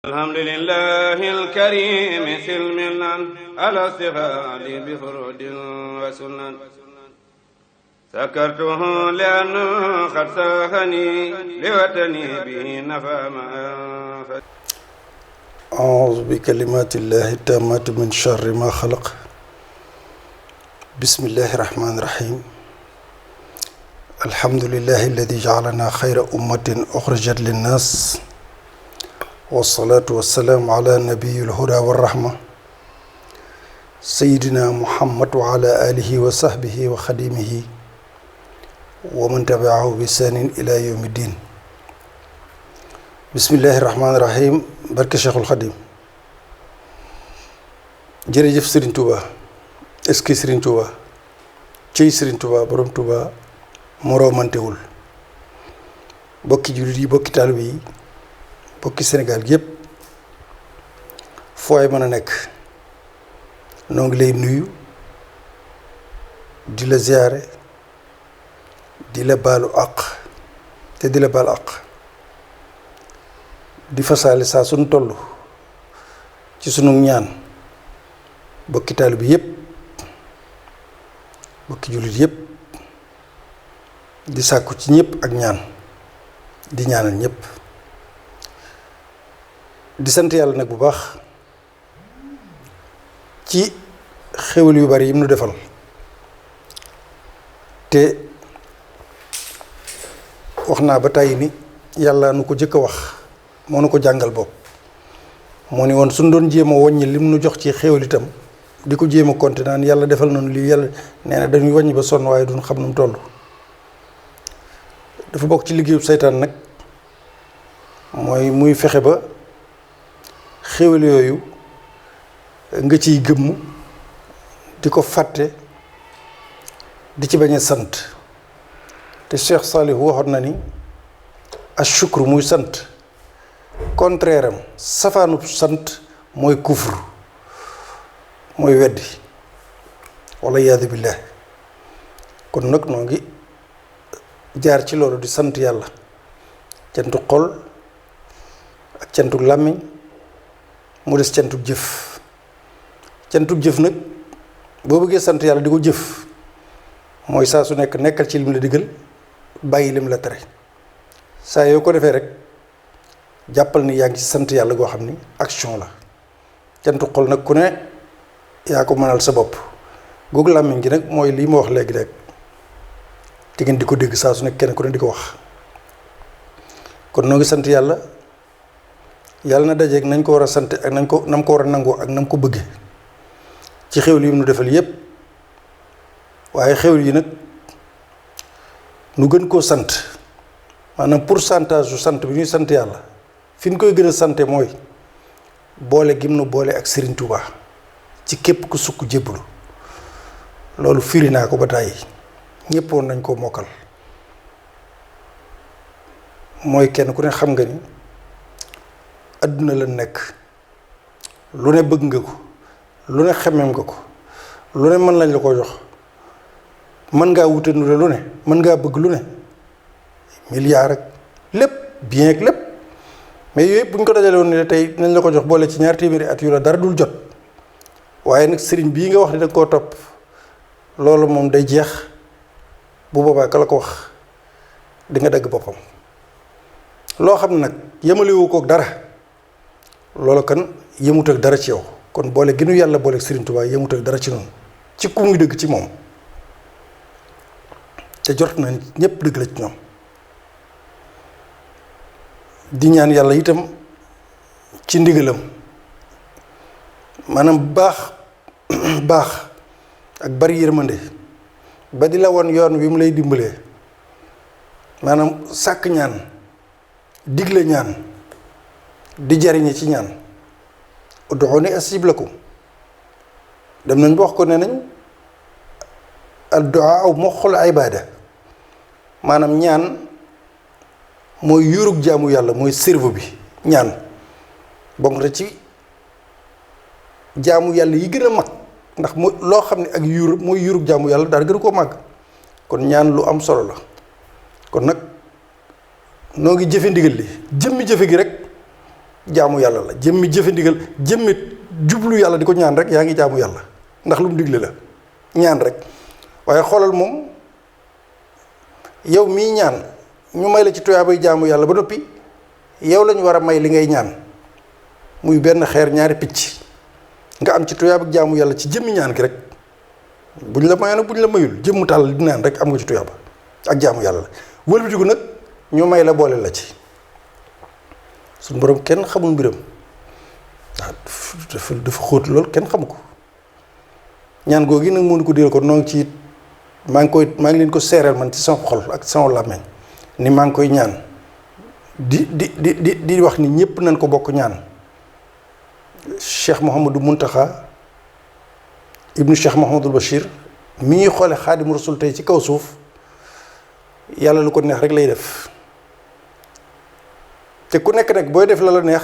الحمد لله الكريم سلمنا على استغال بفرود وسنن سكرته لأنه قد ساخني لوطني به نفى ما أنفد أعوذ بكلمات الله التامات من شر ما خلق بسم الله الرحمن الرحيم الحمد لله الذي جعلنا خير أمة أخرجت للناس والصلاة والسلام على نبي الهدى والرحمة سيدنا محمد وعلى آله وصحبه وخديمه ومن تبعه بإحسان إلى يوم الدين بسم الله الرحمن الرحيم barke Cheikhul Khadim jërëjëf Serigne Touba est-ce que Serigne Touba ciy Serigne Touba borom Touba moroomantewul bokki jullit yi bokki taalibe yi bokki Sénégal gi yëpp fooy mën a nekk noo ngi lay nuyu di la ziyaare di la baalu àq te di la baal àq di fasaale saa suñu toll ci sunu ñaan bokki taalibe bi yëpp bokki jullit yëpp di sàkku ci ñëpp ak ñaan di ñaanal ñëpp di sant yàlla nag bu baax ci xéwal yu bari yi mu nu defal te wax naa ba tàyyi ni yàlla nu ko jëkk a wax moo nu ko jàngal bopp moo ni woon suñ doon jéem a wàññi lim nu jox ci xéwal itam di ko jéem a compter naan yàlla defal nañu lii yàlla nee na dañuy wàññi ba sonn waaye duñ xam nu mu toll dafa bokk ci liggéeyu seytaan nag mooy muy fexe ba xéwal yooyu nga ciy gëmm di ko fàtte di ci bañ a sant te Cheikh Salih waxoon na ni ashukru muy sant contraire am safaanu sant mooy kufr mooy weddi wala yaadu billah kon nag noo ngi jaar ci loolu di sant yàlla cantu xol ak cantu làmmiñ mu des cantu jëf nag boo bëggee sant yàlla di ko jëf mooy saa su nekk nekkal ci lim la digal bàyyi lim la tere saa yoo ko defee rek jàppal ni yaa ngi ci sant yàlla goo xam ni action la cantu xol nag ku ne yaa ko mënal sa bopp googu làmmiñ gi nag mooy lii ma wax léegi rek te ngeen di ko dégg saa su nekk kenn ku ne di ko wax kon noo ngi sant yàlla yàlla na dajeeg nañ ko war a sant ak nañ ko nam ko war a nangoo ak nam ko bëgge ci xéwal yi mu defal yépp waaye xéwal yi nag nu gën koo sant maanaam pourcentage su sant bi ñuy sant yàlla fi ñu koy gën a sante mooy boole gim nu boole ak Serigne Touba ci képp ku sukk jébbalu loolu firi naa ko ba tàyyi ñépp woon nañ koo mokkal mooy kenn ku ne xam nga ni adduna la nekk lu ne bëgg nga ko lu ne xemmeem nga ko lu ne mën lañ la ko jox mën ngaa wute nu lu ne mën ngaa bëgg lu ne milliard ak lépp bien ak lépp mais yooyu yëpp bu ñu ko dajale woon ne tey nañ la ko jox boole ci 2 téeméeri at yu la dara dul jot waaye nag sëriñ bii nga wax ni da nga koo topp loolu moom day jeex bu boobaa ka la ko wax di nga dagg boppam loo xam ne nag yemalewu kook dara loolu kan yemut ak dara ci yow kon boole gi nu yàlla boole Serigne Touba yemut ak dara ci noonu ci ku muy dëgg ci moom te jot na ñépp dëgg la ci ñoom di ñaan yàlla itam ci ndigalam maanaam baax ak bari yërmande ba di la won yoon wi mu lay dimbalee maanaam sàkk ñaan digle ñaan di jariñe ci ñaan ud'uuni astajib lakum dem nañ ba wax ko ne nañ ad-du'aa muxul ibaada maanaam ñaan mooy yuurug jaamu yàlla mooy cerveau bi ñaan bokk na ci jaamu yàlla yi gën a mag ndax mooy loo xam ne ak yuur mooy yuurug jaamu yàlla daal gën koo màgg kon ñaan lu am solo la kon nag noo ngi jëfe ndigal li jëmmi jëfe gi rek jaamu yàlla la jëmmi jëfe ndigal jëmmi jublu yàlla di ko ñaan rek yaa ngi jaamu yàlla ndax lu mu digle la ñaan rek. waaye xoolal moom yow mii ñaan ñu may la ci tuyaabay jaamu yàlla ba noppi yow lañu war a may li ngay ñaan muy benn xeer ñaari picc nga am ci tuyaaba jaamu yàlla ci jëmmi ñaan gi rek buñ la mayoon buñ la mayul jëmmu tàll di naan rek am nga ci tuyaaba ak jaamu yàlla la wëlbatiku nag ñu may la boole la ci suñu borom kenn xamul mbiram waaw dafa xóot lool kenn xamu ko ñaan googu nag mënu ko déel ko noo ngi ci maa ngi leen ko seereel man ci sama xol ak sama làmmeñ ni maa ngi koy ñaan di wax ni ñépp nañ ko bokk ñaan Cheikh Mouhamadou Mountakha ibnu Cheikh Mouhamadul Bachir mi ñuy xoole Xaadimu Rasul tey ci kaw suuf yàlla lu ko neex rek lay def te ku nekk nag booy def la la neex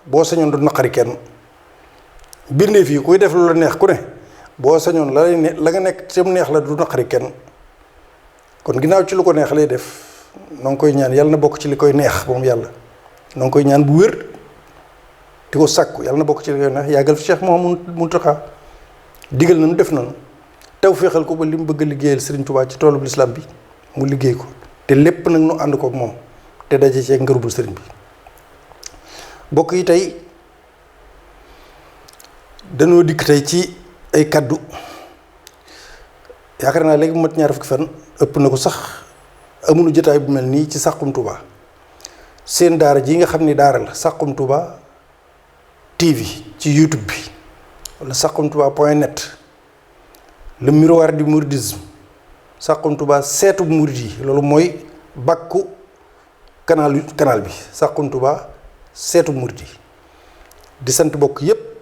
boo sañoon du naqari kenn bindee fii kuy def la la neex ku ne boo sañoon la nga nekk ci mu neex la du naqari kenn kon ginnaaw ci lu ko neex lay def noo ngi koy ñaan yàlla na bokk ci li koy neex moom yàlla noo ngi koy ñaan bu wér di ko sàkku yàlla na bokk ci li koy neex yàggal fi Cheikh Mouhamadou Mountakha digal nañu def nañu taw féexal ko ba li mu bëgg a liggéeyal Serigne Touba ci toolu lislaam bi mu liggéey ko te lépp nag nu ànd kook moom te daje cee ngërëbul sëriñ bi bokk yi tey dañoo dikk tey ci ay kaddu yaakaar naa léegi mu mat ñaar fukki fan ëpp na ko sax amuñu jotaay bu mel nii ci Saxum Touba seen daara ji nga xam ni daara la Saxum Touba TV ci YouTube bi wala Saxum Touba .net le miroir du mouridisme Saxum Touba seetu murid yi loolu mooy bàkku canal bi Saxum Touba seetu murid yi di sant bokk yépp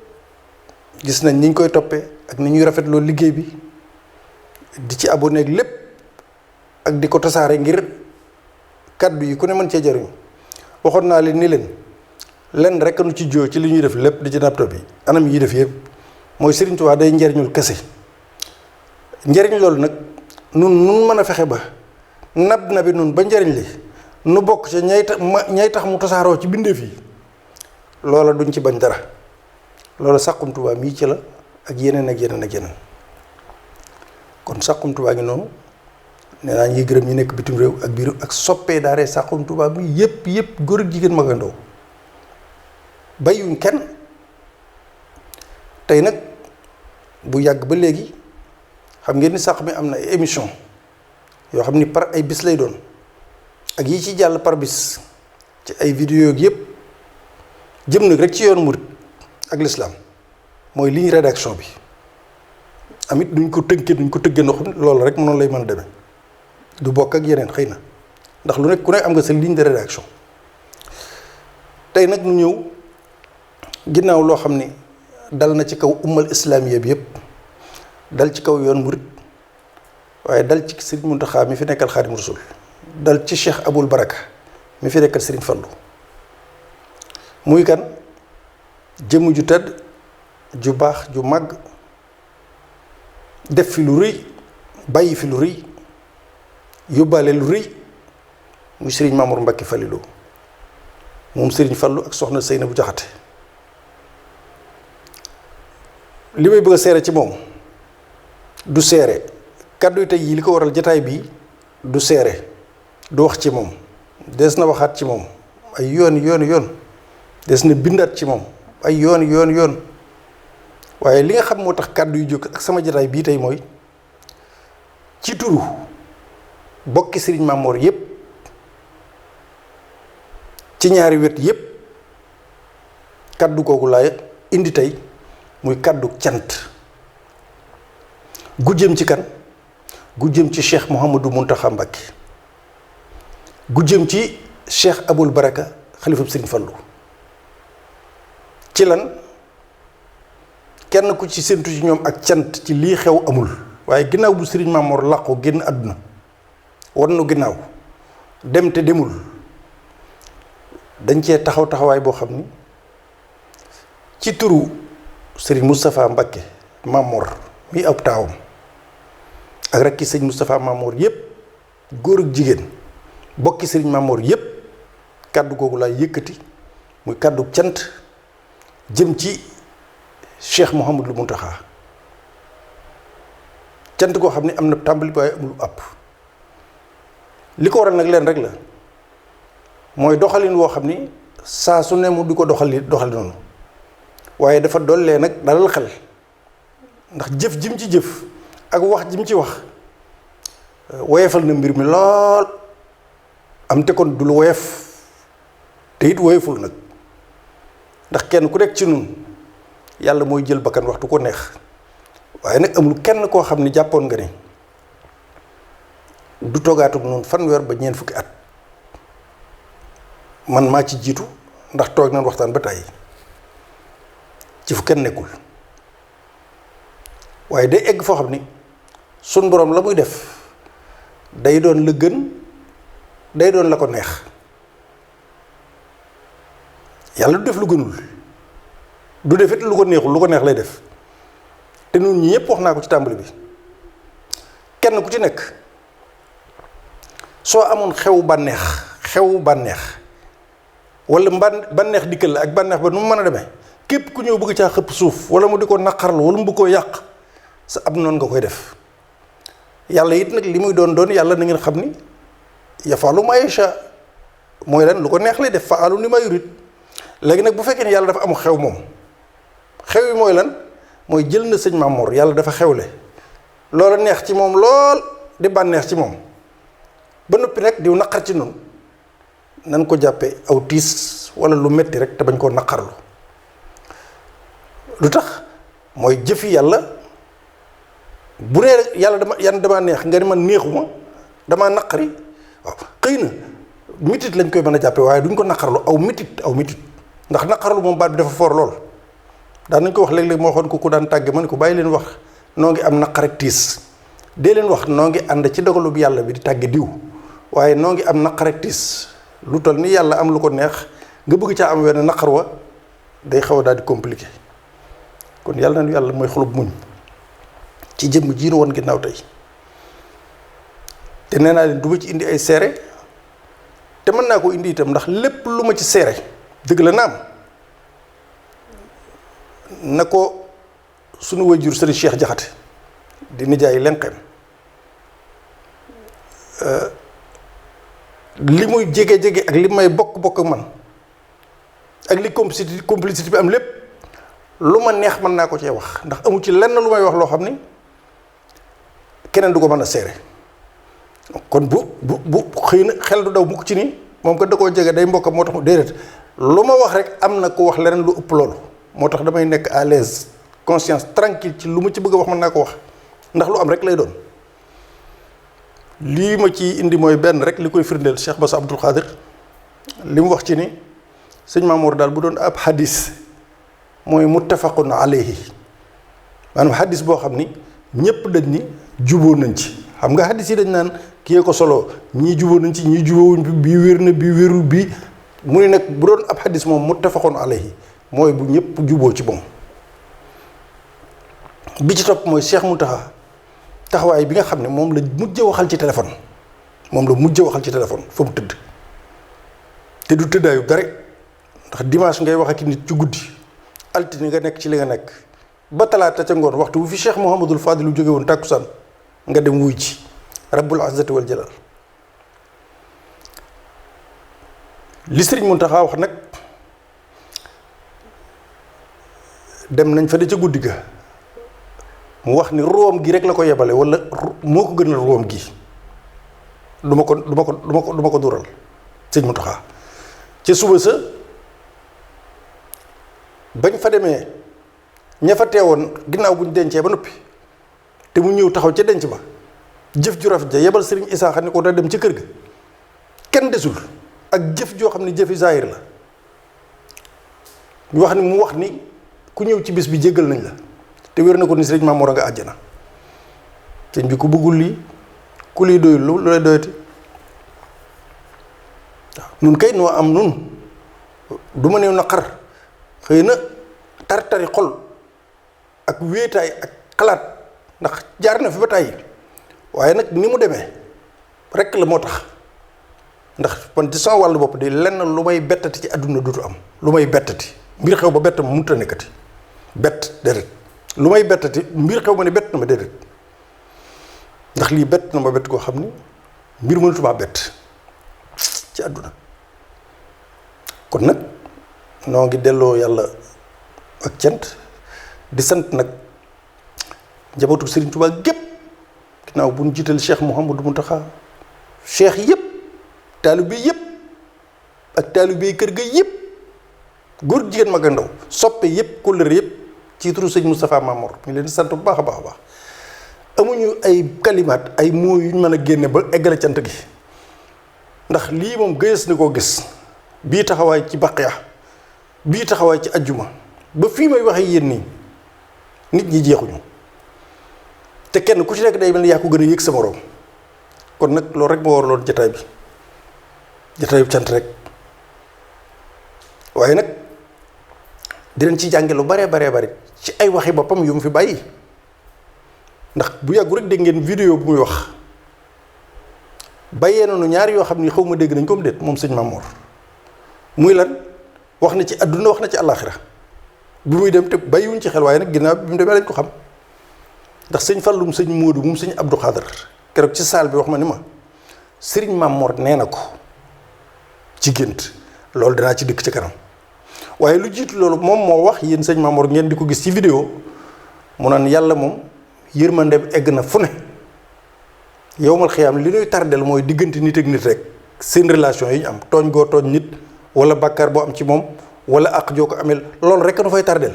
gis nañ ni ñu koy toppee ak ni ñuy rafetloo liggéey bi di ci abonné ak lépp ak di ko tasaare ngir kaddu yi ku ne mën cee jariñ waxoon naa leen ni leen lenn rek nu ci joo ci li ñuy def lépp di ci napto bi anam yi def yëpp mooy Serigne Touba day njariñul kese njariñ loolu nag nun mën a fexe ba na bi nun ba njariñ li nu bokk ca ñay tax mu tasaaroo ci bindeef yi loola duñ ci bañ dara loola Saxum Touba mii ci la ak yeneen ak yeneen ak yeneen kon Saxum Touba ngi noonu nee naa ñuy gërëm ñi nekk bitim réew ak biir ak soppee daaree Saxum Touba mi yépp góor ak jigéen mag ak ndaw bayuñ kenn tey nag bu yàgg ba léegi xam ngeen ni sax mi am na ay émission yoo xam ni par ay bis lay doon ak yi ci jàll par bis ci ay vidéo yëpp jëm nag rek ci yoonu murit ak lislaam mooy ligne rédaction bi amit duñ ko tënkee noo xam ne loolu rek noonu lay mën a demee du bokk ak yeneen xëy na ndax lu nekk ku nekk am nga sa ligne de rédaction tey nag ñu ñëw ginnaaw loo xam ni dal na ci kaw ummal islaamiya bi yëpp dal ci kaw yoon murit waaye dal ci Serigne Mountakha mi fi nekkal Xaadimu Rasuul dal ci Cheikh Aboul Baraka mi fi nekkal Serigne Fallou muy kan jëmm ju tedd ju baax ju màgg def fi lu rëy bàyyi fi lu rëy yóbbaale lu rëy muy Serigne Mamour Mbacké Falilou moom Serigne Fallou ak soxna Seynabou Jaxate li may bëgg a seere ci moom du seere kàddu yi tey yi li ko waral jataay bi du seere du wax ci moom des na waxaat ci moom ay yoon des na bindaat ci moom ay yoon waaye li nga xam moo tax kàddu yu jóg ak sama jataay bii tey mooy ci turu bokki Serigne Mamor yépp ci ñaari wet yépp kàddu googu laay indi tey muy kàddu cant gu jëm ci kan gu jëm ci Cheikh Mouhamadou Mountakha Mbacké gu jëm ci Cheikh Aboul Baraka xalifab Serigne Fallou ci lan kenn ku ci séntu ci ñoom ak cant ci lii xew amul waaye ginnaaw bu Serigne Mamor làqu génn àdduna wan nu ginnaaw dem te demul dañ cee taxawaay boo xam ni ci turu Serigne Moustapha Mbacké Mamor mi ab taawam ak rakki sëñ Moustapha Mamor yépp góor ak jigéen bokki Serigne Mamor yépp kàddu googu laay yëkkati muy kàddu cant jëm ci Cheikh Mouhamadul Mountakha cant koo xam ne am na tàmbali waaye amul àpp li ko waral nag leen rek la mooy doxalin woo xam ni saa su ne mu di ko doxali noonu waaye dafa dollee nag dalal xel ndax jëf jim ci jëf ak wax jim ci wax woyefal na mbir mi lool am te kon du lu woyef te it woyeful nag ndax kenn ku nekk ci nun yàlla mooy jël bakkan waxtu ko neex waaye nag amul kenn koo xam ni jàppoon nga ni du toogaatug noonu fanweer ba ñeent fukki at man maa ci jiitu ndax toog nañ waxtaan ba tàyyi ci fu kenn nekkul waaye day egg foo xam ni sun boroom la muy def day doon la gën day doon la ko neex yàlla du def lu gënul du def it lu ko neexul lu ko neex lay def te ñun ñi ñëpp wax naa ko ci tàmbali bi kenn ku ci nekk soo amoon xewu bànneex wala bànneex dikkal la ak bànneex ba nu mu mën a demee képp ku ñëw bëgg caa xëpp suuf wala mu di ko naqarlu wala mu bëgg koo yàq sa ab noonu nga koy def yàlla it nag li muy doon yàlla na ngeen xam ni yafalu ma yasha mooy lan lu ko neex lay def faalu ni ma yurid léegi nag bu fekkee ne yàlla dafa amu xew moom xew yi mooy lan mooy jël na sëñ Mamour yàlla dafa xewle loola neex ci moom lool di bànneex ci moom ba noppi nag diw naqar ci noonu nan ko jàppee aw tiis wala lu metti rek te bañ koo naqarlu lu tax mooy jëfi yàlla bu nee yàlla damaa neex nga ni man neexuma damaa naqari waaw xëy na mitit lañ koy mën a jàppe waaye duñ ko naqarlu aw mitit ndax naqarlu moom baat bi dafa foor lool daan nañ ko wax léeg-léeg moo waxoon ko ku daan tàgge ma ne ko bàyyi leen wax noo ngi am naqar ak tiis dee leen wax noo ngi ànd ci dogalub yàlla bi di tàgge diw waaye noo ngi am naqar ak tiis lu toll ni yàlla am lu ko neex nga bëgg caa am wenn naqar wa day xaw a daal di compliqué kon yàlla na yàlla mooy xolub muñ ci jëmm jiinu woon ginnaaw tey te nee naa leen du ma ci indi ay seere te mën naa ko indi itam ndax lépp lu ma ci seere dëgg la naam na ko sunu wajur sëriñ Cheikh Jaxate di nijaay lenqeem li muy jege ak li may bokk ak man ak li complicité bi am lépp lu ma neex mën naa ko cee wax ndax amu ci lenn lu may wax loo xam ni keneen du ko mën a seere kon bu xëy na xel du daw mukk ci ni moom kat da koo jege day mbokkam moo tax déedéet lu ma wax rek am na ko wax leneen lu ëpp loolu moo tax damay nekk à l'aise conscience tranquille ci lu ma ci bëgg a wax mën naa ko wax ndax lu am rek lay doon lii ma ci indi mooy benn rek li koy firndeel Cheikh Bass Abdoul Khadir li mu wax ci ni sëñ Mamour daal bu doon ab hadis mooy muttafaqun alayhi maanaam hadis boo xam ni ñëpp dañ ni juboo nañ ci xam nga hadis yi dañ naan kii ko solo ñii juboo nañ ci ñii jubóowuñ bii wér na bii wérul bii mu ne nag bu doon ab hadis moom muttafaqun alayhi mooy bu ñëpp juboo ci moom bi ci topp mooy Cheikh Mountakha taxawaay bi nga xam ne moom la mujj waxal ci téléphone fa mu tëdd te du tëddaayu dara ndax dimanche ngay wax ak nit ci guddi altine nga nekk ci li nga nekk ba talaata ca ngoon waxtu wu fi Cheikh Mouhamadul Fadil lu jóge woon tàkkusaan nga dem wuy ci rabbul izzati wal jalal li Sëriñ Mountakha wax nag dem nañ fa de ca guddi ga mu wax ni room gi rek la ko yebale wala moo ko gënal room gi du ma ko dural Sëriñ Mountakha ca suba sa bañ fa demee ña fa teewoon ginnaaw bu ñu dencee ba noppi te mu ñëw taxaw ca denc ba jëf ju rafet ja yebal Sëriñ Isaa xam ne ko da dem ca kër ga kenn desul ak jëf joo xam ne jëfi zaahir la ñu wax ni mu wax ni ku ñëw ci bis bi jéggal nañ la te wér na ko ni Sëriñ Mamour a nga àjjana sëñ bi ku bëggul lii ku lii doyul lu lay doyati waaw nun kay noo am nun du ma néew naqar xëy na tar-tari xol ak wéetaay ak xalaat ndax jaar na fi ba tàyyi waaye nag ni mu demee rekk la moo tax ndax man ci sama wàllu bopp di lenn lu may bettati ci àdduna dutu am lu may bettati mbir xew ba bett ma mënut a nekkati bett déedéet lu may bettati mbir xew ma ne bett na ma déedéet ndax lii bett na ma bett koo xam ni mbir mënatumaa bett ci àdduna kon nag noo ngi delloo yàlla ak cant di sant nag njabootu Serigne Touba gépp ginnaaw bu ñu jiital Cheikh Mouhamadou Mountakha cheikh yëpp taalibe yëpp ak taalibe kër ga yëpp góor jigéen mag ak ndaw soppe yëpp kóllëre yëpp ci turu sëñ Moustapha Mamor ñu leen di sant bu baax a baax a baax amuñu ay kalimaat ay mots yu ñu mën a génne ba eggale cant gi ndax lii moom gëyees na koo gis bii taxawaay ci Baqiya bii taxawaay ci ajjuma ba fii may waxee yéen nii nit ñi jeexuñu te kenn ku ci nekk day mel ni yaa ko gën a yëg sa moroom kon nag loolu rek moo waraloon jataay bi cant rek waaye nag dinañ ci jànge lu bare ci ay waxi boppam yu mu fi bàyyi ndax bu yàggu rek dégg ngeen vidéo bu muy wax bàyyee nañu ñaar yoo xam ni xaw ma dégg nañ ko mu déet moom sëñ Mamor muy lan wax na ci àdduna wax na ci àllaaxira bi muy dem te bàyyiwuñ ci xel waaye nag ginnaaw bi mu demee lañ ko xam ndax sëñ Fallum sëñ Moodu moom sëñ Abdou Khadar keroog ci saal bi wax ma ni ma sëriñ Mamor nee na ko ci gént loolu danaa ci dëkk ci kanam waaye lu jiitu loolu moom moo wax yéen sëñ Mamor ngeen di ko gis ci vidéo mu naan yàlla moom yërmandeem egg na fu ne yowmal xiyaam li ñuy tardel mooy diggante nit ak nit rek seen relation yi ñu am tooñ goo tooñ nit wala bàkkaar boo am ci moom wala àq joo ko amel loolu rek nu fay tardel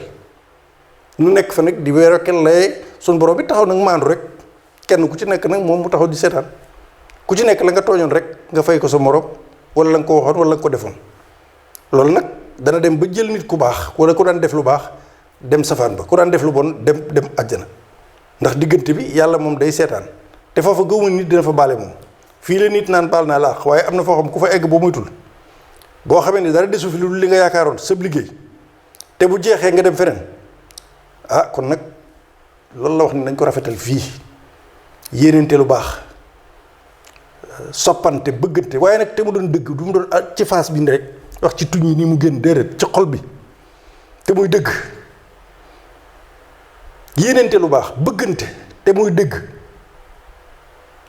nu nekk fa nag di weeroo kenn lay suñ borom bi taxaw nag maandu rek kenn ku ci nekk nag moom mu taxaw di seetaan ku ci nekk la nga tooñoon rek nga fay ko sa morom wala la nga ko waxoon wala la nga ko defoon loolu nag dana dem ba jël nit ku baax wala ku daan def lu baax dem safaan ba ku daan def lu bon dem àjjana ndax diggante bi yàlla moom day seetaan te foofa gëwuma nit dina fa baale moom fii la nit naan baal naa laax waaye am na foo xam ku fa egg boo muytul boo xamee ni dara desu fi lu li nga yaakaaroon sab liggéey te bu jeexee nga dem feneen ah kon nag loolu la wax ni nañ ko rafetal fii yéeneente lu baax soppante bëggante waaye nag te mu doon dëgg du mu doon ci face bi rek wax ci tuñ yi ni mu génn déedéet ci xol bi te muy dëgg yéeneente lu baax bëggante te muy dëgg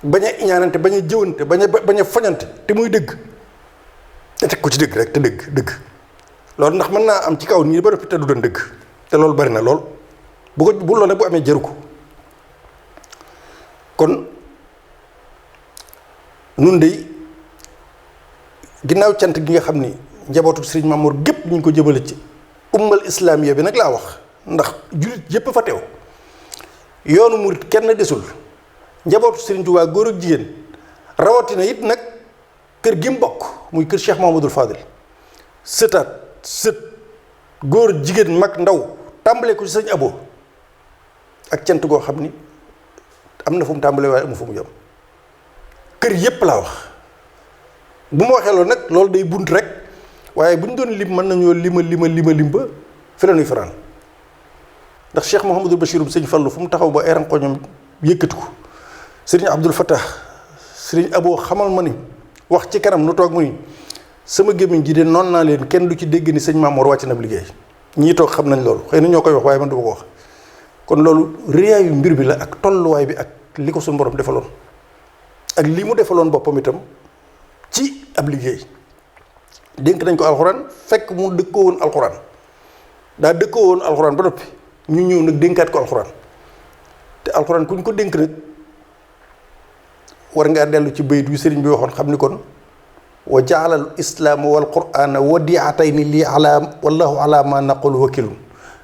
bañ a iñaanante bañ a jëwante bañ a foñante te muy dëgg te teg ko ci dëgg rek te dëgg loolu ndax mën naa am ci kaw nii ba noppi te du doon dëgg te loolu bari na lool bu loolu nag bu amee jëru ko kon nun de ginnaaw cant gi nga xam ni njabootu Sëriñ Mamour gépp ñu ngi ko jëmale ci ummal islaamiya bi nag laa wax ndax jullit yépp fa teew yoonu murit kenn desul njabootu Sëriñ Tuubaa góor ak jigéen rawatina it nag kër gi mu bokk muy kër Cheikh Mouhamadoul Fadil sët góor jigéen mag ndaw tàmbalee ko ci sëñ Abo ak cant goo xam ni am na fu mu tàmbalee waaye amu fu mu jëm kër yépp laa wax bu ma waxee loolu nag loolu day bunt rek waaye bu ñu doon lim mën nañoo lim ba fi la ñuy fanaan ndax Cheikh Mouhamadul Bachir sëñ Fallu fu mu taxaw ba eran ko ñoom yëkkati ko sëriñ Abdul Fattah sëriñ Abo xamal ma ni wax ci kanam nu toog mu ni sama gémmiñ ji de noonu naa leen kenn du ci dégg ni sëñ Mamour wàcc na liggéey ñii toog xam nañ loolu xëy na ñoo koy wax waaye man du ma ko wax kon loolu réyaayu mbir bi la ak tolluwaay bi ak li ko suñu borom defaloon ak li mu defaloon boppam itam ci ab liggéey dénk nañ ko alxuraan fekk mu dëkkoo woon alxuraan daa dëkkoo woon alxuraan ba noppi ñu ñëw nag dénkaat ko alxuraan te alxuraan kuñ ko dénk nag war ngaa dellu ci bayit yu sëriñ bi waxoon xam ni kon wa jaalal islaam wal qur'aana wadiatayni lii ala wallahu ala ma naqul wakilun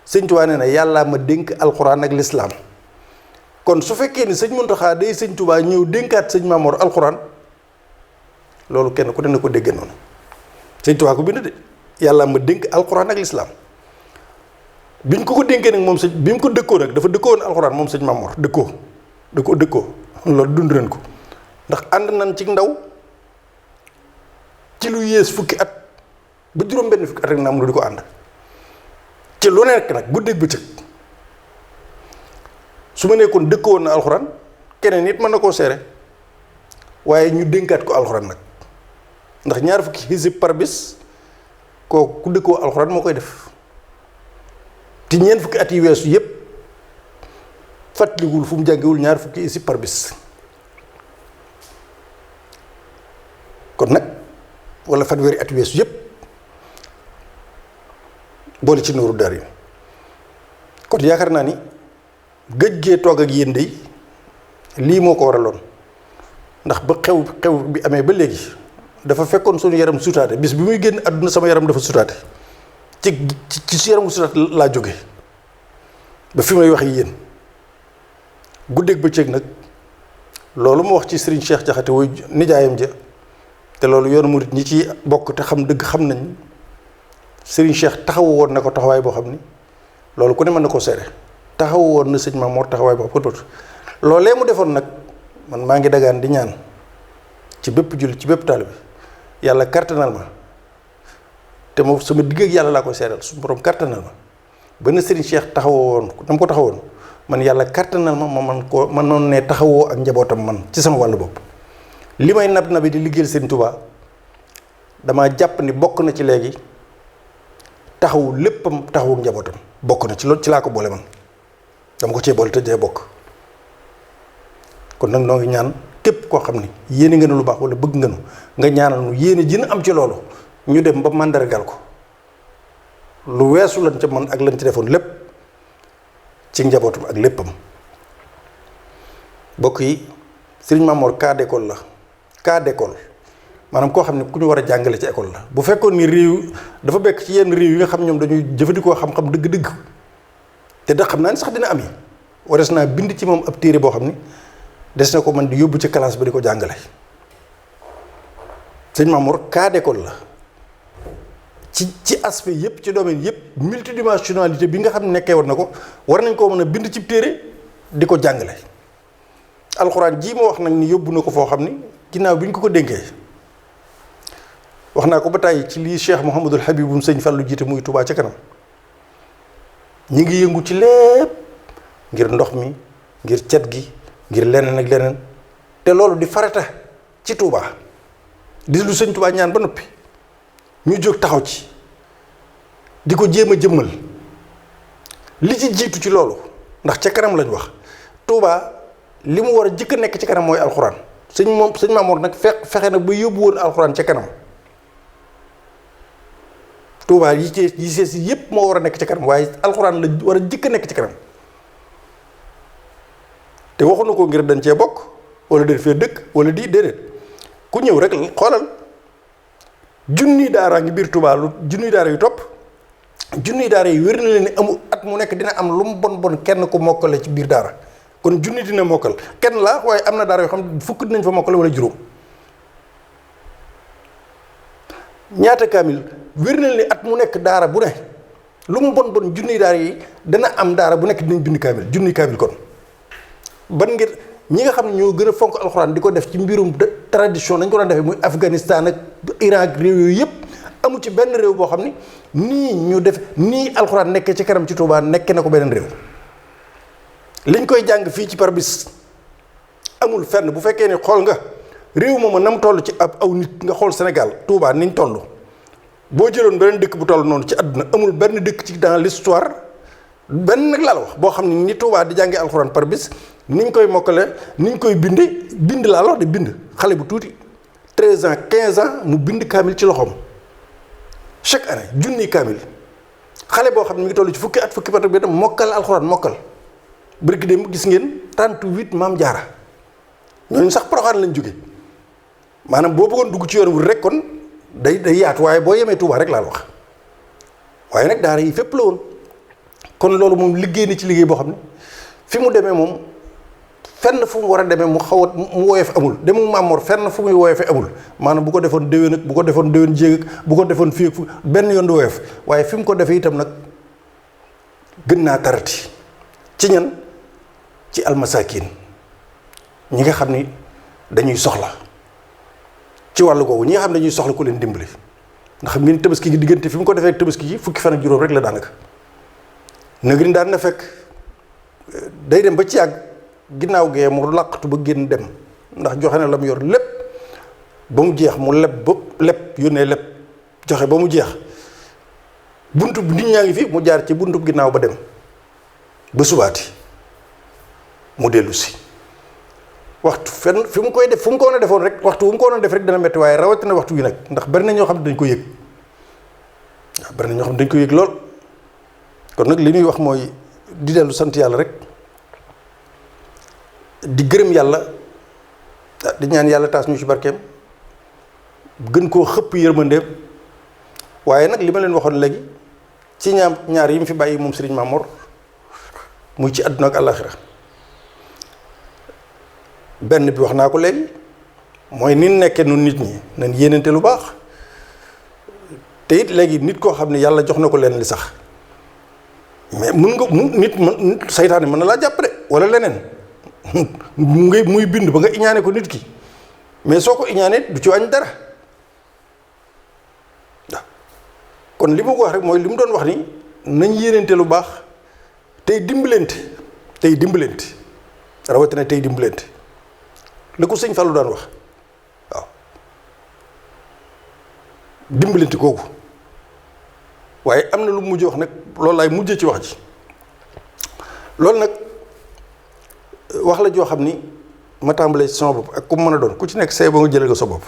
sëñ Tuubaa nee na yàllaa ma dénk alxuraan ak lislaam kon su fekkee ni sëñ Muntaxaa day sëñ Tuubaa ñëw dénkaat sëñ Maamoor alxuraan loolu kenn ku ne ko dégge noonu sëñ Tuubaa ko bind de yàllaa ma dénk alxuraan ak lislaam biñ ko dénkee nag moom sëñ bi mu ko dëkkoo nag dafa dëkkoo woon alxuraan moom sëñ Maamoor dëkkoo loolu dund leen ko ndax ànd nañ ci ndaw ci lu yées fukki at ba juróom-benn fukki at rek na am lu di ko ànd ci lu nekk nag guddeeg bëccëg su ma nekkoon dëkk woon na alxuraan keneen nit mën na koo seere waaye ñu dénkaat ko alxuraan nag ndax ñaar fukki xisib par bis kooku ku dëkkoo alxuraan moo koy def te ñeent fukki at yi weesu yépp fàttaliwoul fu mu jàngewul ñaar fukki xisib par bis kon nag wala fanweeri at yi weesu yépp boole ci Nuuru Daarayni kon yaakaar naa ni gëj gee toog ak yéen dey lii moo ko waraloon ndax ba xew bi amee ba léegi dafa fekkoon suñu yaram sutaate bis bi muy génn àdduna sama yaram dafa sutaate ci yaramu sutaate laa jóge ba fi may wax yéen guddeeg bëccëg nag loolu mu wax ci Serigne Cheikh Jaxate woy nijaayam ja te loolu yoonu murit ñi ci bokk te xam dëgg xam nañ Serigne Cheikh taxawu woon na ko taxawaay boo xam ni loolu ku ne mën na koo seere taxawu woon na sëñ Mamoor taxawaay boo xam loolee mu defoon nag man maa ngi dagaan di ñaan ci bépp jullit ci bépp taalibe yàlla kartanal ma te moom sama digg ak yàlla laa koy seeral suñu borom kartanal ma ba na Serigne Cheikh taxawoo woon dama ko taxawoon man yàlla kartanal ma man noonu ne taxawoo ak njabootam man ci sama wàllu bopp li may nab nabi di liggéeyal Serigne Touba damaa jàpp ni bokk na ci léegi taxawu léppam taxawu njabootam bokk na ci loolu ci laa ko boole man dama ko cee boole te dee bokk kon nag noo ngi ñaan képp koo xam ni yéene nga nu lu baax wala bëgg nga nu nga ñaanal nu yéene ji na am ci loolu ñu dem ba màndargal ko lu weesu lañ ca man ak lañ ci defoon lépp ci njabootam ak léppam bokk yi Serigne Mamoor cas d'école la cas d'école maanaam koo xam ne ku ñu war a jàngale ci école la bu fekkoon ni réew dafa bekk ci yenn réew yi nga xam ñoom dañuy jëfandikoo xam-xam dëgg-dëgg te da xam naa ni sax dina am yi warees naa bind ci moom ab téere boo xam ni des na ko man di yóbbu ci classe ba di ko jàngale sëñ Mamour cas d'école la ci aspect yëpp ci domaine yëpp multidimensionnalité bi nga xam ne nekkee war na ko war nañ koo mën a bind ci téere di ko jàngale alxuraan jii ma wax nag ni yóbbu na ko foo xam ni ginnaaw bi ñu ko dénkee wax naa ko ba tàyyi ci lii Cheikh Mouhamadul Habibum sëñ Fallou jiite muy Touba ca kanam ñi ngi yëngu ci lépp ngir ndox mi ngir cet gi ngir leneen ak leneen te loolu di farata ci Touba di lu sëñ Touba ñaan ba noppi ñu jóg taxaw ci di ko jéem a jëmmal li ci jiitu ci loolu ndax ca kanam lañ wax Touba li mu war a jëkk nekk ci kanam mooy alxuraan sëñ Mamour nag fexe na ba yóbbu woon alxuraan ca kanam Touba yi sees yi yépp moo war a nekk ci kanam waaye alxuraan la war a jëkk nekk ci kanam te waxu na ko ngir dañ cee bokk wala dañ fee dëkk wala di déedéet ku ñëw rek xoolal junniy daaraa ngi biir Touba lu junniy daara yu topp junniy daara yi wér na leen ni amu at mu nekk dina am lu mu bon kenn ku mokkale ci biir daara kon junni dina mokkal kenn la waaye am na daara yoo xam fukk dinañ fa mokkale wala juróom ñaata kaamil wér na leen ni at mu nekk daara bu ne lu mu bon junniy daara yi dana am daara bu nekk dinañ bind kaamil junniy kaamil kon ban ngir ñi nga xam ne ñoo gën a fonk alxuraan di ko def ci mbirum tradition dañ ko daan defee muy Afghanistan ak Iran ak réew yooyu yëpp amu ci benn réew boo xam ni nii ñu def nii alxuraan nekkee ci kanam ci Touba nekkee na ko beneen réew liñ koy jàng fii ci par bis amul fenn bu fekkee ne xool nga réew moom na mu toll ci ab aw nit nga xool Sénégal Touba niñ toll boo jëloon beneen dëkk bu toll noonu ci àdduna amul benn dëkk ci dans l'histoire benn nag laa la wax boo xam ne ni Touba di jàngee alxuraan par bis niñ koy mokkale niñ koy bind laa la wax de bind xale bu tuuti 13 ans 15 ans mu bind kaamil ci loxoom chaque année junni kaamil xale boo xam ne mi ngi toll ci fukki at fukki at bi dem mokkal alxuraan mokkal bërki dem gis ngeen 38 maam jaara ñooñu sax Poroxaan lañ jóge maanaam boo bëggoon dugg ci yoon wu rek kon day yaatu waaye boo yemee Touba rek laa la wax waaye nag daara yi fépp la woon kon loolu moom liggéey na ci liggéey boo xam ne fi mu demee moom fenn fu mu war a demee mu xaw a mu woyof amul demu Mamour fenn fu muy woyofe amul maanaam bu ko defoon déwén ak bu ko defoon déwén jéeg ak bu ko defoon fii ak benn yoon du woyof waaye fi mu ko defee itam nag gën naa tarati ci ñan ci almasakin ñi nga xam ni dañuy soxla ci wàllu googu ñi nga xam ne dañuy soxla ku leen dimbali ndax xam ngeen tabaski gi diggante fi mu ko defee ak tabaski gi fukki fan ak juróom rek la daanaka nag ni daan na fekk day dem ba ci yàgg ginnaaw gee mu làqatu ba génn dem ndax joxe na la mu yor lépp ba mu jeex mu leb ba lépp yónnee lépp joxe ba mu jeex buntu nit ñaa ngi fi mu jaar ci buntu ginnaaw ba dem ba subaati mu dellu si waxtu fenn fi mu koy def fu mu ko woon a defoon rek waxtu wu mu ko woon a def rek dana metti waaye rawatina waxtu wi nag ndax bari na ñoo xam ne dañ ko yëg waaw bari na ñoo xam ne dañ ko yëg lool kon nag li ñuy wax mooy di dellu sant yàlla rek di gërëm yàlla di ñaan yàlla taas ñu ci barkeem gën koo xëpp yërmandeem waaye nag li ma leen waxoon léegi ci ñaar yi mu fi bàyyi moom Serigne Mamor muy ci àdduna ak àllaaxira benn bi wax naa ko léegi mooy ni nekkee nun nit ñi nañ yéenante lu baax te it léegi nit koo xam ne yàlla jox na ko leen li sax mais mun nga nit saytaane mën na laa jàpp de wala leneen muy bind ba nga iñaane ko nit ki mais soo ko iñaanee du ci wàññi dara waaw kon li ma ko wax rek mooy li mu doon wax ni nañ yéenante lu baax tey dimbalante rawatina tey dimbalante li ko sëñ Fallou daan wax waaw dimbalante kooku waaye am na lu mujj wax nag loolu laay mujjee ci wax ji loolu nag wax la joo xam ni ma tàmbalee ci sama bopp ak ku mu mën a doon ku ci nekk say ba nga jëlee ko sa bopp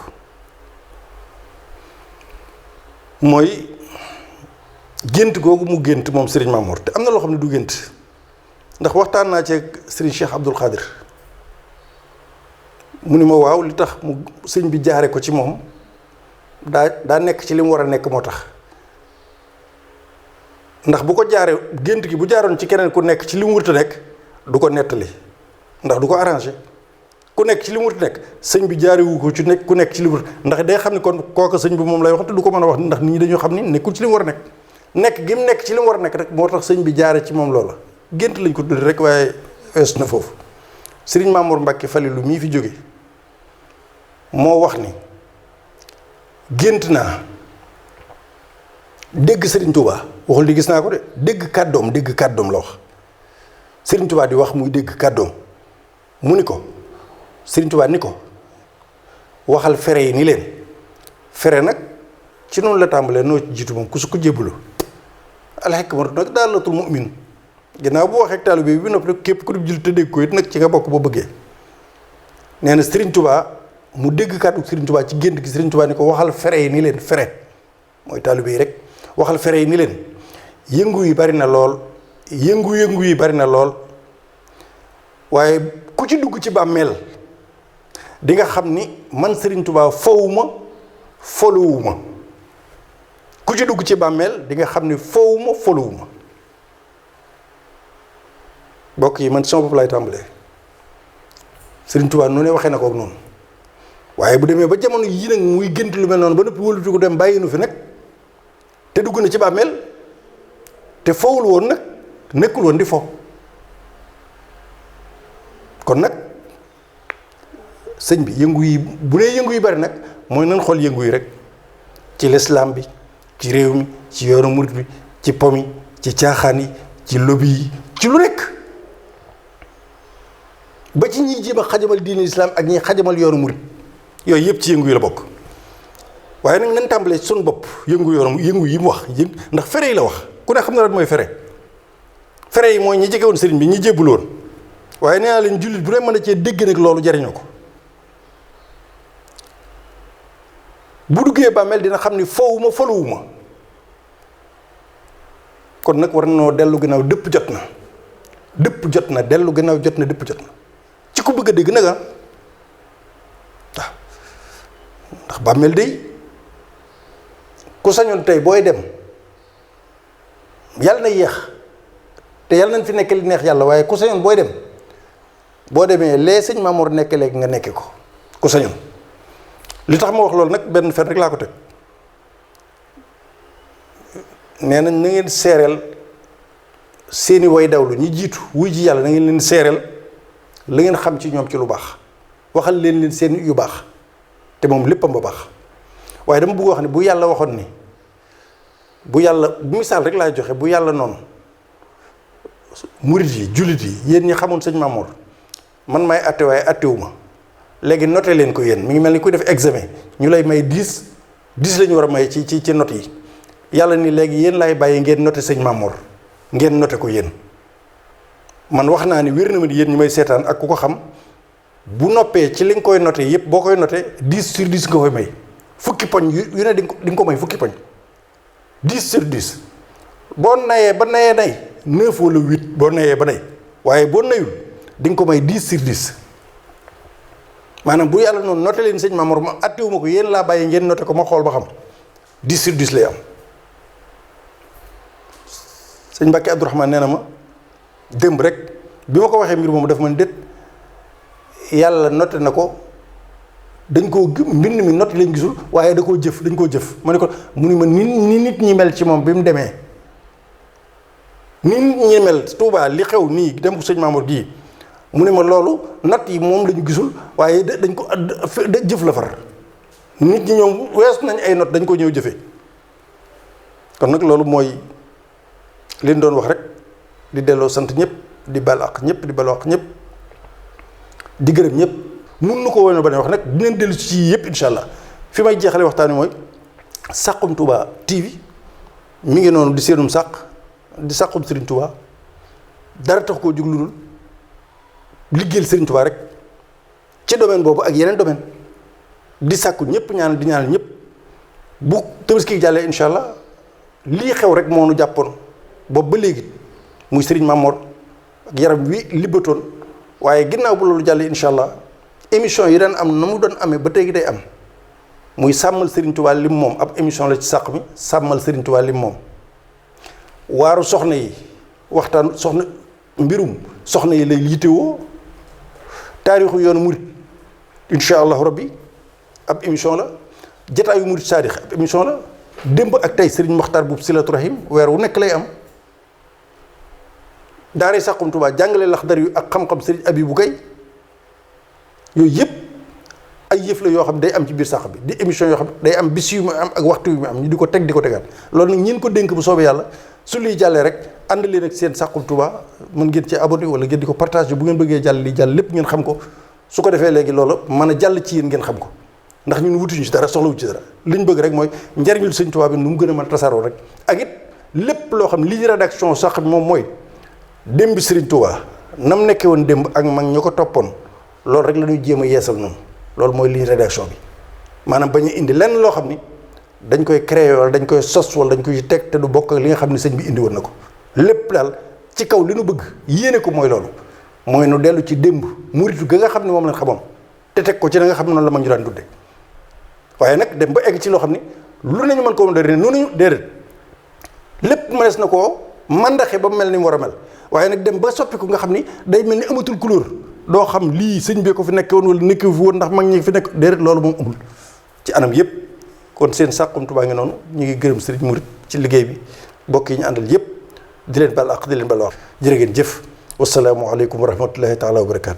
mooy gént googu mu gént moom Serigne Mamor te am na loo xam ne du gént ndax waxtaan naa ci Serigne Cheikh Abdoul Khadir mu ni ma waaw li tax mu sëñ bi jaare ko ci moom daa nekk ci li mu war a nekk moo tax ndax bu ko jaaree gént gi bu jaaroon ci keneen ku nekk ci li mu wërta nekk du ko nettali ndax du ko arrangé ku nekk ci li mu wërta nekk sëñ bi jaarewu ko ci nekk ku nekk ci li mu wërta ndax day xam ne kon kooka sëñ bi moom lay wax te du ko mën a wax ndax nit ñi dañoo xam ni nekkul ci li mu war a nekk gi mu nekk ci li mu war a nekk rek moo tax sëñ bi jaare ci moom loola gént lañ ko tudd rek waaye wees na foofu Serigne Mamour Mbacke Falilou mii fi jóge moo wax ni gént naa dégg Serigne Touba waxul di gis naa ko de dégg kàddoom la wax Serigne Touba di wax muy dégg kàddoom mu ni ko Serigne Touba ni ko waxal fere yi ni leen fere nag ci noonu la tàmbalee noo ci jiitu moom ku su ko jébbalu alxikmatu nag daalatul mu'min ginnaaw bu waxee taalibe bi noppi képp ku di jul te dégg ko it nag ci nga bokk ba bëggee nee na Serigne Touba mu dégg kàddu Serigne Touba ci gént gi Serigne Touba ni ko waxal fere yi ni leen fere mooy taalibe yi rek waxal fere yi ni leen yëngu yi bari na lool yëngu yi bari na lool waaye ku ci dugg ci bàmmeel di nga xam ni man Serigne Touba fowuma folowuma ku ci dugg ci bàmmeel di nga xam ni fowuma folowuma bokk yi man sama bopp laay tàmbalee Serigne Touba noonu waxee na ko ak noonu waaye bu demee ba jamono yii nag muy gént lu mel noonu ba noppi wëlbati ko dem bàyyi nu fi nag te dugg na ci bàmmeel te fowul woon nag nekkul woon di fo kon nag sëñ bi yëngu yi bu dee yëngu yi bari nag mooy nan xool yëngu yi rek ci lislaam bi ci réew mi ci yoonu murit bi ci pomi ci caaxaan yi ci lobby yi ci lu nekk ba ci ñiy jéem a xajamal diine islam ak ñi xajamal yoonu murit yooyu yëpp ci yëngu yi la bokk waaye nag nañ tàmbalee suñu bopp yëngu yi mu wax ndax fere yi la wax ku ne xam na lan mooy fere yi mooy ñi jege woon sëriñ bi ñi jébbul woon waaye nee naa leen jullit bu ne mën a cee dégg nag loolu jariñoo ko bu duggee bàmmeel dina xam ni fowuma folowuma kon nag war nañoo dellu gannaaw dëpp jot na dellu gannaaw jot na dëpp jot na ci ku bëgg a dégg nag waaw ndax bàmmeel day ku sañoon tey booy dem yàlla na yéex te yàlla nañ fi nekk li neex yàlla waaye ku sañoon booy dem boo demee lee sëñ Mamour nekk léegi nga nekke ko ku sañoon li tax ma wax loolu nag benn fen rek laa ko teg nee nañ na ngeen seereel seeni way dawlu ñi jiitu wuy ji yàlla na ngeen leen seereel la ngeen xam ci ñoom ci lu baax waxal leen seen yu baax te moom léppam ba baax waaye dama bëgg wax ne bu yàlla waxoon ni bu yàlla bu misaal rek laay joxe bu yàlla noonu murit yi jullit yi yéen ñi xamoon sëñ Mamour man may atte waaye attewuma léegi noté leen ko yéen mi ngi mel ni kuy def examen ñu lay may 10 10 la ñu war a may ci note yi yàlla ni léegi yéen laay bàyyi ngeen noté sëñ Mamour ngeen noté ko yéen man wax naa ni wér na ma ni yéen ñu may seetaan ak ku ko xam bu noppee ci li nga koy noté yëpp boo koy noté 10 sur 10 nga koy may fukki poñ yu ne di nga ko may fukki poñ 10 sur 10 boo nayee ba nayee nay 9 wala 8 boo nayee ba nay waaye boo nayul di nga ko may 10 sur 10 maanaam bu yàlla noonu noté leen sëñ Mamour ma attéwu ko yéen laa bàyyi ngeen noté ko ma xool ba xam 10 sur 10 lay am sëñ Mbacke Abdourahmane nee na ma démb rek bi ma ko waxee mbir moomu daf ma déet yàlla noté na ko dañ koo mbind mi noté lañ gisul waaye da koo jëf dañ koo jëf ma ne ko mu ni ma ni nit ñi mel ci moom bi mu demee ni nit ñi mel Touba li xew nii dem ko sëñ Mamour gii mu ne ma loolu natt yi moom lañu gisul waaye dañ ko jëf la far nit ñi ñoom wees nañ ay not dañ ko ñëw jëfee kon nag loolu mooy leen doon wax rek di delloo sant ñëpp di bal ak ñëpp di baloo ak ñëpp di gërëm ñëpp mun nu ko woon ba ne wax nag dinañ dellu ci yëpp incha allah fi may jeexale waxtaan wi mooy Saxum Touba TV mi ngi noonu di seenum sàq di Saxum Serigne Touba dara tax koo jug lu dul liggéeyal Serigne Touba rek ci domaine boobu ak yeneen domaine di sàkku ñëpp ñaanal di ñaanal ñëpp bu Tabaski jàllee incha allah lii xew rek moo nu jàppoon boobu ba léegi muy Serigne Mamour ak yaram wi libbatoon waaye ginnaaw bu loolu jàllee incha allah émission yi daan am na mu doon amee ba tey day am muy sàmmal Serigne Touba lim moom ab émission la ci sàq mi sàmmal Serigne Touba lim moom waaru soxna yi waxtaan soxna mbirum soxna yi lay yittewoo taarixu yoonu murit incha allahu rabbi ab émission la jataayu murit saadix ab émission la démb ak tey Serigne Mokhtar Boub Silatu Rahim weer wu nekk lay am daaray Saxum Touba jàngale Laxdar yu ak xam-xam Serigne Abibou Gaye yooyu yëpp ay yëf la yoo xam day am ci biir sax bi di émission yoo xam day am bis yu mu am ak waxtu yu mu am ñu di ko teg di ko tegaat loolu nag ñeen ko dénk bu soobee yàlla su liy jàllee rek ànd leen ak seen Saxum Touba mën ngeen ci abonné wala ngeen di ko partage bu ngeen bëggee jàll li jàll lépp ngeen xam ko su ko defee léegi loolu mën a jàll ci yéen ngeen xam ko ndax ñun wutuñu ci dara soxlawuñu ci dara li ñu bëgg rek mooy njariñul Sëñ Touba bi nu mu gën a mën a tasaaroo rek ak it lépp loo xam li rédaction sax moom mooy démb Serigne Touba nam nekkee woon démb ak mag ñoo ko toppoon loolu rek la ñuy jéem a yeesal noonu loolu mooy ligne rédaction bi maanaam bañ a indi lenn loo xam ni dañ koy créer wala dañ koy sos wala dañ koy teg te du bokk ak li nga xam ne sëñ bi indi woon na ko lépp daal ci kaw li nu bëgg yéene ko mooy loolu mooy nu dellu ci démb muritu ga nga xam ne moom lañ xamoon te teg ko ci na nga xam ne noonu la ma ñu daan dundee waaye nag dem ba egg ci loo xam ni lu nañu mën ko moom dara noonu déedéet lépp mënees na koo mandaxe ba mel ni mu war a mel waaye nag dem ba soppi ko nga xam ni day mel ni amatul couleur doo xam lii sëñ bee ko fi nekk woon wala nekkewu fi woon ndax mag ñi fi nekk déedéet loolu moom amul ci anam yëpp kon seen Saxum Touba ngi noonu ñu ngi gërëm sëriñ Murit ci liggéey bi mbokk yi ñu àndal yëpp di leen bal ak di leen bal wax jërë ngeen jëf wasalaamualeykum wa rahmatullahi taala wa barakaatu.